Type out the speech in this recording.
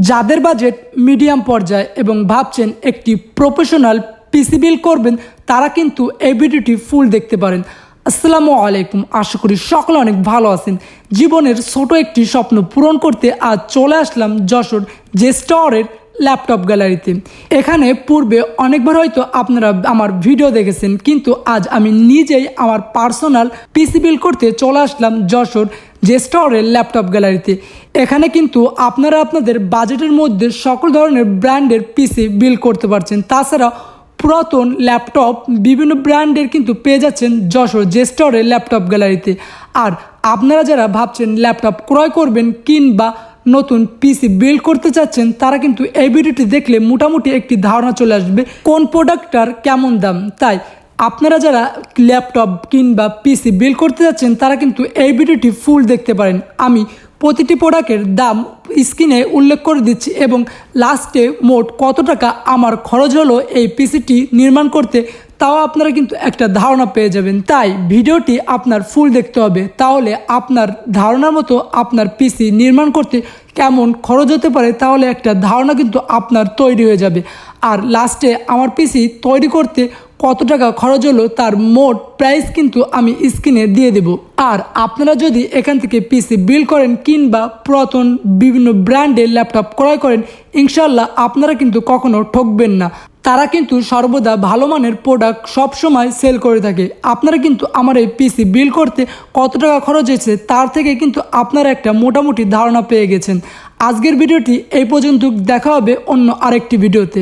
যাদের budget medium পর্যায়ে এবং ভাবছেন একটি প্রফেশনাল পিসি বিল্ড করবেন, তারা কিন্তু এই ভিডিওটি ফুল দেখতে পারেন। আসসালামু আলাইকুম, আশা করি সকলে অনেক ভালো আছেন। জীবনের ছোট একটি স্বপ্ন পূরণ করতে আজ চলে আসলাম যশোর জেস্টরের ল্যাপটপ গ্যালারিতে। এখানে পূর্বে অনেকবার হয়তো আপনারা আমার ভিডিও দেখেছেন, কিন্তু আজ আমি নিজেই আমার পার্সোনাল পিসি বিল্ড করতে চলে আসলাম যশোর জেস্টরের ল্যাপটপ গ্যালারিতে। এখানে কিন্তু আপনারা আপনাদের বাজেটের মধ্যে সকল ধরনের ব্র্যান্ডের পিসি বিল্ড করতে পারছেন। তাছাড়া পুরাতন ল্যাপটপ বিভিন্ন ব্র্যান্ডের কিন্তু পেয়ে যাচ্ছেন যশোর জেস্টরের ল্যাপটপ গ্যালারিতে। আর আপনারা যারা ভাবছেন ল্যাপটপ ক্রয় করবেন কিংবা নতুন পিসি বিল্ড করতে চাচ্ছেন, তারা কিন্তু এই ভিডিওটি দেখলে মোটামুটি একটি ধারণা চলে আসবে কোন প্রোডাক্টটার কেমন দাম। তাই আপনারা যারা ল্যাপটপ কিংবা পিসি বিল্ড করতে যাচ্ছেন, তারা কিন্তু এই ভিডিওটি ফুল দেখতে পারেন। আমি প্রতিটি প্রোডাক্টের দাম স্ক্রিনে উল্লেখ করে দিচ্ছি এবং লাস্টে মোট কত টাকা আমার খরচ হলো এই পিসিটি নির্মাণ করতে, তাও আপনারা কিন্তু একটা ধারণা পেয়ে যাবেন। তাই ভিডিওটি আপনার ফুল দেখতে হবে, তাহলে আপনার ধারণার মতো আপনার পিসি নির্মাণ করতে কেমন খরচ হতে পারে তাহলে একটা ধারণা কিন্তু আপনার তৈরি হয়ে যাবে। আর লাস্টে আমার পিসি তৈরি করতে কত টাকা খরচ হলো তার মোট প্রাইস কিন্তু আমি স্ক্রিনে দিয়ে দেব। আর আপনারা যদি এখান থেকে পিসি বিল্ড করেন কিংবা পুরাতন বিভিন্ন ব্র্যান্ডের ল্যাপটপ ক্রয় করেন, ইনশাল্লাহ আপনারা কিন্তু কখনো ঠকবেন না। তারা কিন্তু সর্বদা ভালো মানের প্রোডাক্ট সবসময় সেল করে থাকে। আপনারা কিন্তু আমার এই পিসি বিল্ড করতে কত টাকা খরচ হয়েছে তার থেকে কিন্তু আপনারা একটা মোটামুটি ধারণা পেয়ে গেছেন। আজকের ভিডিওটি এই পর্যন্ত, দেখা হবে অন্য আরেকটি ভিডিওতে।